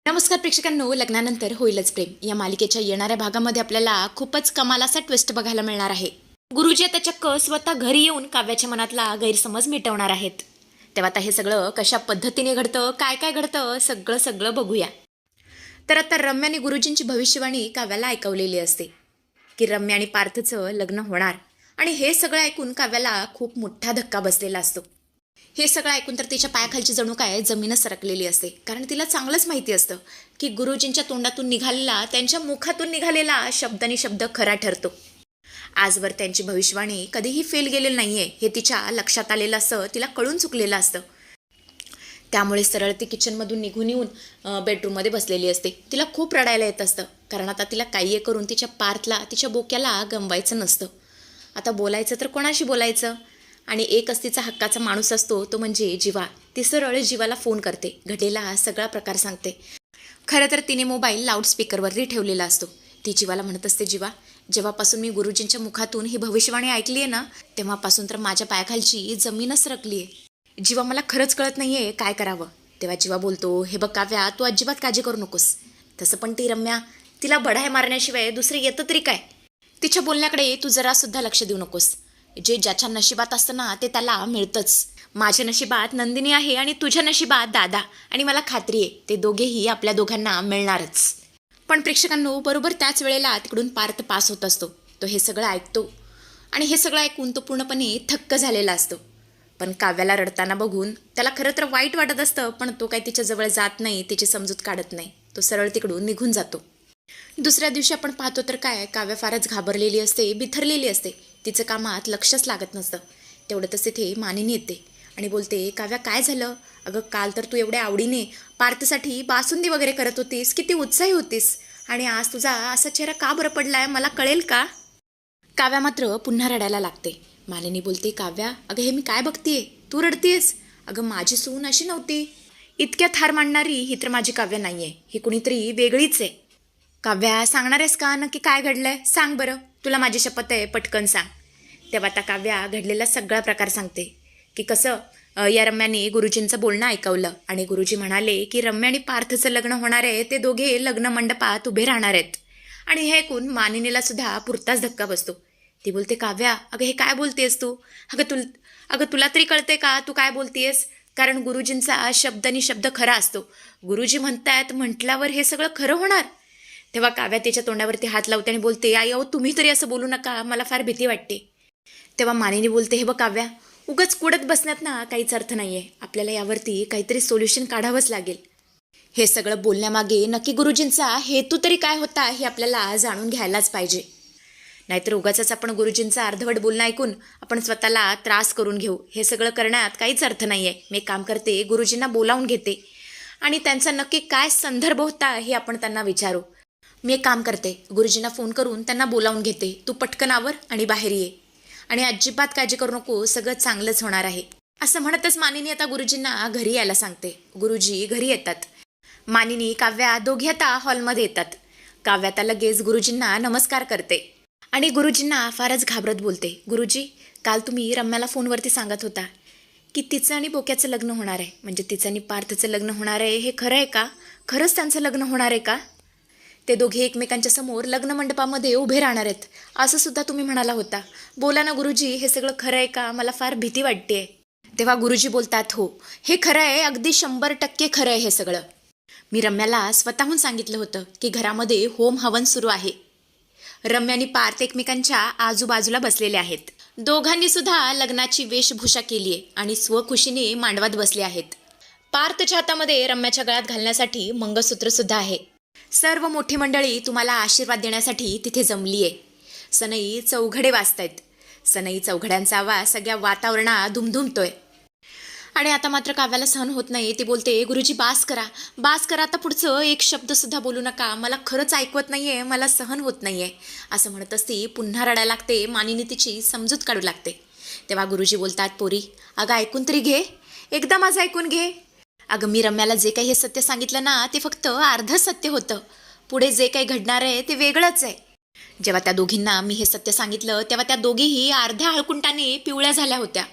नमस्कार प्रेक्षकांनो, लग्नानंतर होईलच प्रेम या मालिकेच्या येणाऱ्या भागामध्ये आपल्याला खूपच कमाल असा ट्विस्ट बघायला मिळणार आहे. गुरुजी आता चक्क स्वतः घरी येऊन काव्याच्या मनातला गैरसमज मिटवणार आहेत. तेव्हा आता हे सगळं कशा पद्धतीने घडतं, काय काय घडतं, सगळं बघूया. तर आता रम्या आणि गुरुजींची भविष्यवाणी काव्याला ऐकवलेली असते की रम्या आणि पार्थचं लग्न होणार. आणि हे सगळं ऐकून काव्याला खूप मोठा धक्का बसलेला असतो. हे सगळं ऐकून तर तिच्या पायाखालची जणू काय जमीनच सरकलेली असते. कारण तिला चांगलंच माहिती असतं की गुरुजींच्या तोंडातून निघालेला, त्यांच्या मुखातून निघालेला शब्दानी शब्द खरा ठरतो. आजवर त्यांची भविष्यवाणी कधीही फेल गेलेली नाहीये हे तिच्या लक्षात आलेलं असतं, तिला कळून चुकलेलं असतं. त्यामुळे सरळ ती किचनमधून निघून येऊन बेडरूममध्ये बसलेली असते. तिला खूप रडायला येत असतं, कारण आता तिला काही करून तिच्या पार्थला, तिच्या बोक्याला गमवायचं नसतं. आता बोलायचं तर कोणाशी बोलायचं? आणि एक तिचा हक्काचा माणूस असतो, तो म्हणजे जीवा. ती सरळ जीवाला फोन करते, घडलेला सगळा प्रकार सांगते. खरं तर तिने मोबाईल लाऊडस्पीकरवरती ठेवलेला असतो. ती जीवाला म्हणत असते, जीवा, जेव्हापासून मी गुरुजींच्या मुखातून ही भविष्यवाणी ऐकली आहे ना, तेव्हापासून तर माझ्या पायाखालची जमीनच सरकली आहे. जीवा, मला खरंच कळत नाही आहे काय करावं. तेव्हा जीवा बोलतो, हे बघ काव्या, तू अजिबात काळजी करू नकोस. तसं पण ती रम्या, तिला बढाई मारण्याशिवाय दुसरी येतं तरी काय. तिच्या बोलण्याकडे तू जरासुद्धा लक्ष देऊ नकोस. जे ज्याच्या नशिबात असतं ना, ते त्याला मिळतंच. माझ्या नशिबात नंदिनी आहे आणि तुझ्या नशिबात दादा, आणि मला खात्री आहे ते दोघेही आपल्या दोघांना मिळणारच. पण प्रेक्षकांनो, बरोबर त्याच वेळेला तिकडून पार्थ पास होत असतो. तो हे सगळं ऐकतो आणि हे सगळं ऐकून तो पूर्णपणे थक्क झालेला असतो. पण काव्याला रडताना बघून त्याला खरं तर वाईट वाटत असतं, पण तो काही तिच्याजवळ जात नाही, तिची समजूत काढत नाही. तो सरळ तिकडून निघून जातो. दुसऱ्या दिवशी आपण पाहतो तर काय, काव्या फारच घाबरलेली असते, बिथरलेली असते. तिचं कामात लक्षच लागत नसतं. तेवढ्यातच तिथे मानिनी येते आणि बोलते, काव्या काय झालं? अगं काल तर तू एवढ्या आवडीने पार्थसाठी बासुंदी वगैरे करत होतीस, किती उत्साही होतीस, आणि आज तुझा असा चेहरा का बरं पडलाय, मला कळेल का? काव्या मात्र पुन्हा रडायला लागते. मालिनी बोलते, काव्या, अगं हे मी काय बघतीये, तू रडतीयस? अगं माझी सून अशी नव्हती. इतक्यात हार मांडणारी ही तर माझी काव्या नाहीये, ही कुणीतरी वेगळीच आहे. काव्या, सांगणार आहेस का नक्की काय घडलंय? सांग बरं, तुला माझी शपथ आहे, पटकन सांग. तेव्हा आता काव्या घडलेला सगळा प्रकार सांगते की कसं या रम्याने गुरुजींचं बोलणं ऐकवलं आणि गुरुजी म्हणाले की रम्या आणि पार्थचं लग्न होणार आहे, ते दोघे लग्न मंडपात उभे राहणार आहेत. आणि हे ऐकून मानिनीला सुद्धा पुरताच धक्का बसतो. ती बोलते, काव्या, अगं हे काय बोलतेस तू? अगं तुला तरी कळते का तू काय बोलतेस? कारण गुरुजींचा शब्दानी शब्द खरा असतो. गुरुजी म्हणतायत म्हटल्यावर हे सगळं खरं होणार. तेव्हा काव्या त्याच्या तोंडावरती हात लावते आणि बोलते, आई अहो, तुम्ही तरी असं बोलू नका, मला फार भीती वाटते. तेव्हा मानिनी बोलते, हे बघ काव्या, उगाच कुडत बसण्यात ना काहीच अर्थ नाहीये. आपल्याला यावरती काहीतरी सोल्युशन काढावंच लागेल. हे सगळं बोलण्यामागे नक्की गुरुजींचा हेतू तरी काय होता हे आपल्याला जाणून घ्यायलाच पाहिजे. नाहीतर उगाचच आपण गुरुजींचा अर्धवट बोलणं ऐकून आपण स्वतःला त्रास करून घेऊ. हे सगळं करण्यात काहीच अर्थ नाहीये. मी काम करते, गुरुजींना बोलावून घेते आणि त्यांचा नक्की काय संदर्भ होता हे आपण त्यांना विचारू. मी एक काम करते, गुरुजींना फोन करून त्यांना बोलावून घेते. तू पटकन आवर आणि बाहेर ये, आणि अजिबात काळजी करू नको, सगळं चांगलंच होणार आहे. असं म्हणतच मानिनी आता गुरुजींना घरी यायला सांगते. गुरुजी घरी येतात. मानिनी, काव्या दोघे आता हॉलमध्ये येतात. काव्या आता लगेच गुरुजींना नमस्कार करते आणि गुरुजींना फारच घाबरत बोलते, गुरुजी, काल तुम्ही रम्याला फोनवरती सांगत होता की तिचं आणि बोक्याचं लग्न होणार आहे, म्हणजे तिचं आणि पार्थचं लग्न होणार आहे, हे खरं आहे का? खरंच त्यांचं लग्न होणार आहे का? ते दोघे एकमेकांच्या समोर लग्न मंडपामध्ये उभे राहणार आहेत असं सुद्धा तुम्ही म्हणाला होता. बोला ना गुरुजी, हे सगळं खरं आहे का? मला फार भीती वाटते. तेव्हा गुरुजी बोलतात, हो, हे खरं आहे, अगदी 100% खरं आहे हे सगळं. मी रम्याला स्वतःहून सांगितलं होतं की घरामध्ये होम हवन सुरू आहे. रम्या आणि पार्थ एकमेकांच्या आजूबाजूला बसलेले आहेत. दोघांनी सुद्धा लग्नाची वेशभूषा केली आहे आणि स्वखुशीने मांडवात बसले आहेत. पार्थच्या हातामध्ये रम्याच्या गळ्यात घालण्यासाठी मंगळसूत्र सुद्धा आहे. सर्व मोठी मंडळी तुम्हाला आशीर्वाद देण्यासाठी तिथे जमली आहे. सनई चौघडे वाजतायत. सनई चौघड्यांचा आवाज सगळ्या वातावरणात धुमधुमतोय. आणि आता मात्र काव्याला सहन होत नाही. ती बोलते, गुरुजी बास करा, आता पुढचं एक शब्द सुद्धा बोलू नका, मला खरंच ऐकवत नाहीये, मला सहन होत नाहीये. असं म्हणत असती पुन्हा रडायला लागते. मानिनी तिची समजूत काढू लागते. तेव्हा गुरुजी बोलतात, पोरी, अगं ऐकून तरी घे, एकदा माझं ऐकून घे. अगं मी रम्याला जे काही हे सत्य सांगितलं ना, ते फक्त अर्धं सत्य होतं. पुढे जे काही घडणार आहे ते वेगळंच आहे. जेव्हा त्या दोघींना मी हे सत्य सांगितलं तेव्हा त्या दोघीही अर्ध्या हळकुंटाने पिवळ्या झाल्या होत्या.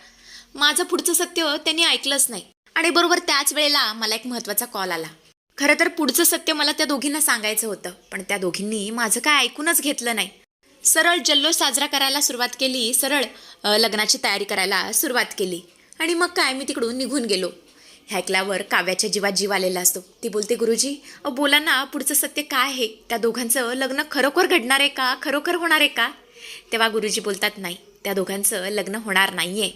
माझं पुढचं सत्य त्यांनी ऐकलंच नाही. आणि बरोबर त्याच वेळेला मला एक महत्त्वाचा कॉल आला. खरं तर पुढचं सत्य मला त्या दोघींना सांगायचं होतं, पण त्या दोघींनी माझं काय ऐकूनच घेतलं नाही. सरळ जल्लोष साजरा करायला सुरुवात केली, सरळ लग्नाची तयारी करायला सुरुवात केली. आणि मग काय, मी तिकडून निघून गेलो. हे ऐकल्यावर काव्याच्या जीवात जीव आलेला असतो. ती बोलते, गुरुजी बोला ना, पुढचं सत्य काय आहे? त्या दोघांचं लग्न खरोखर घडणार आहे का? खरोखर होणार आहे का? तेव्हा गुरुजी बोलतात, नाही, त्या दोघांचं लग्न होणार नाहीये.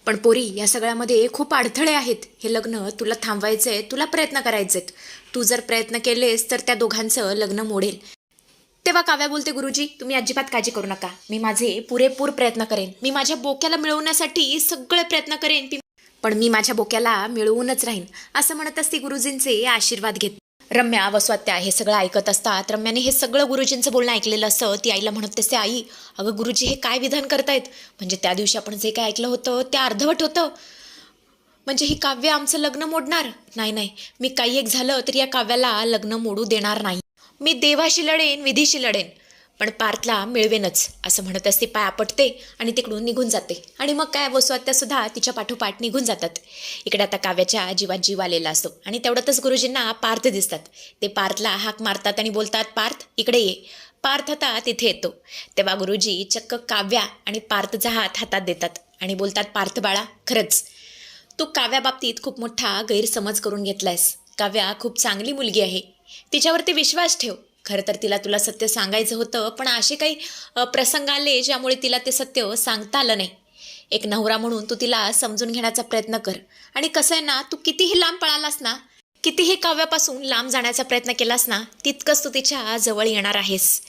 पण पोरी, या सगळ्यामध्ये खूप अडथळे आहेत. हे लग्न तुला थांबवायचंय, तुला प्रयत्न करायचेत. तू जर प्रयत्न केलेस तर त्या दोघांचं लग्न मोडेल. तेव्हा काव्या बोलते, गुरुजी तुम्ही अजिबात काळजी करू नका, मी माझे पुरेपूर प्रयत्न करेन. मी माझ्या बोक्याला मिळवण्यासाठी सगळे प्रयत्न करेन, पण मी माझ्या बोक्याला मिळवूनच राहीन, असं म्हणत असते गुरुजींचे आशीर्वाद घेत. रम्या व स्वात्या हे सगळं ऐकत असतात. रम्याने हे सगळं गुरुजींचं बोलणं ऐकलेलं असतं. ती आईला म्हणत असते, आई अगं गुरुजी हे काय विधान करतायत? म्हणजे त्या दिवशी आपण जे काय ऐकलं होतं ते अर्धवट होतं. म्हणजे ही काव्य आमचं लग्न मोडणार? नाही नाही, मी काही एक झालं तर या काव्याला लग्न मोडू देणार नाही. मी देवाशी लढेन, विधीशी लढेन, पण पार्थला मिळवेनच, असं म्हणत असते. पाय आपटते आणि तिकडून निघून जाते. आणि मग काय, वसुहत्या सुद्धा तिच्या पाठोपाठ निघून जातात. इकडे आता काव्याच्या जीवात जीव आलेला असतो. आणि तेवढ्यातच गुरुजींना पार्थ दिसतात. ते पार्थला हाक मारतात आणि बोलतात, पार्थ इकडे ये. पार्थ आता तिथे येतो. तेव्हा गुरुजी चक्क काव्या आणि पार्थचा हात हातात देतात आणि बोलतात, पार्थ बाळा, खरंच तू काव्याबाबतीत खूप मोठा गैरसमज करून घेतलायस. काव्या खूप चांगली मुलगी आहे, तिच्यावरती विश्वास ठेव. खरं तर तुला सत्य सांगायचं होतं, पण असे काही प्रसंग आले ज्यामुळे तिला ते सत्य सांगता आलं नाही. एक नवरा म्हणून तू तिला समजून घेण्याचा प्रयत्न कर. आणि कसं आहे ना, तू कितीही लांब पळालास ना, कितीही काव्यापासून लांब जाण्याचा प्रयत्न केलास ना, तितकंच तू तिच्या जवळ येणार आहेस.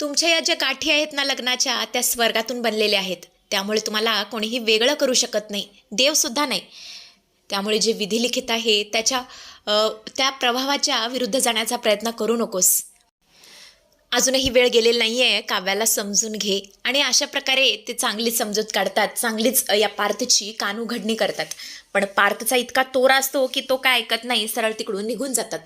तुमच्या या ज्या गाठी आहेत ना लग्नाच्या, त्या स्वर्गातून बनलेल्या आहेत. त्यामुळे तुम्हाला कोणीही वेगळं करू शकत नाही, देवसुद्धा नाही. त्यामुळे जे विधिलिखित आहे त्या प्रभावाच्या विरुद्ध जाण्याचा प्रयत्न करू नकोस. अजूनही वेळ गेलेली नाही आहे, काव्याला समजून घे. आणि अशा प्रकारे ते चांगली समजूत काढतात, चांगलीच या पार्थची कानउघडणी करतात. पण पार्थचा इतका तोरा असतो की तो काय ऐकत नाही, सरळ तिकडून निघून जातात.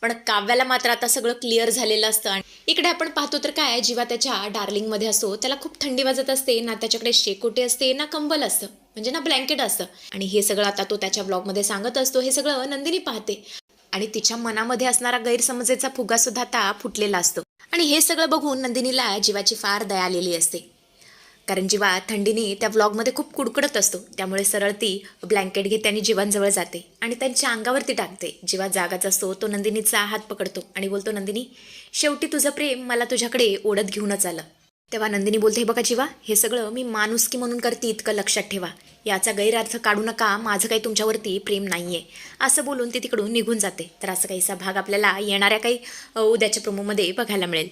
पण काव्याला मात्र आता सगळं क्लिअर झालेलं असतं. आणि इकडे आपण पाहतो तर काय, जीवा त्याच्या डार्लिंगमध्ये असतो. त्याला खूप थंडी वाजत असते ना, त्याच्याकडे शेकोटे असते ना, कंबल असतं, म्हणजे ना ब्लँकेट असतं. आणि हे सगळं आता तो त्याच्या ब्लॉगमध्ये सांगत असतो. हे सगळं नंदिनी पाहते आणि तिच्या मनामध्ये असणारा गैरसमजेचा फुगा सुद्धा आता फुटलेला असतो. आणि हे सगळं बघून नंदिनीला जीवाची फार दया आलेली असते. कारण जीवा थंडीने त्या व्लॉगमध्ये खूप कुडकुडत असतो. त्यामुळे सरळ ती ब्लँकेट घेते आणि जीवांजवळ जाते आणि त्यांच्या अंगावरती टाकते. जीवा जागाच असतो. तो नंदिनीचा हात पकडतो आणि बोलतो, नंदिनी शेवटी तुझं प्रेम मला तुझ्याकडे ओढत घेऊनच आलं. तेव्हा नंदिनी बोलते, हे बघा जीवा, हे सगळं मी माणुसकी म्हणून करते, इतकं लक्षात ठेवा. याचा गैरअर्थ काढू नका, माझं काही तुमच्यावरती प्रेम नाही आहे, असं बोलून ती तिकडून निघून जाते. तर असं काहीसा भाग आपल्याला येणाऱ्या काही उद्याच्या प्रोमोमध्ये बघायला मिळेल.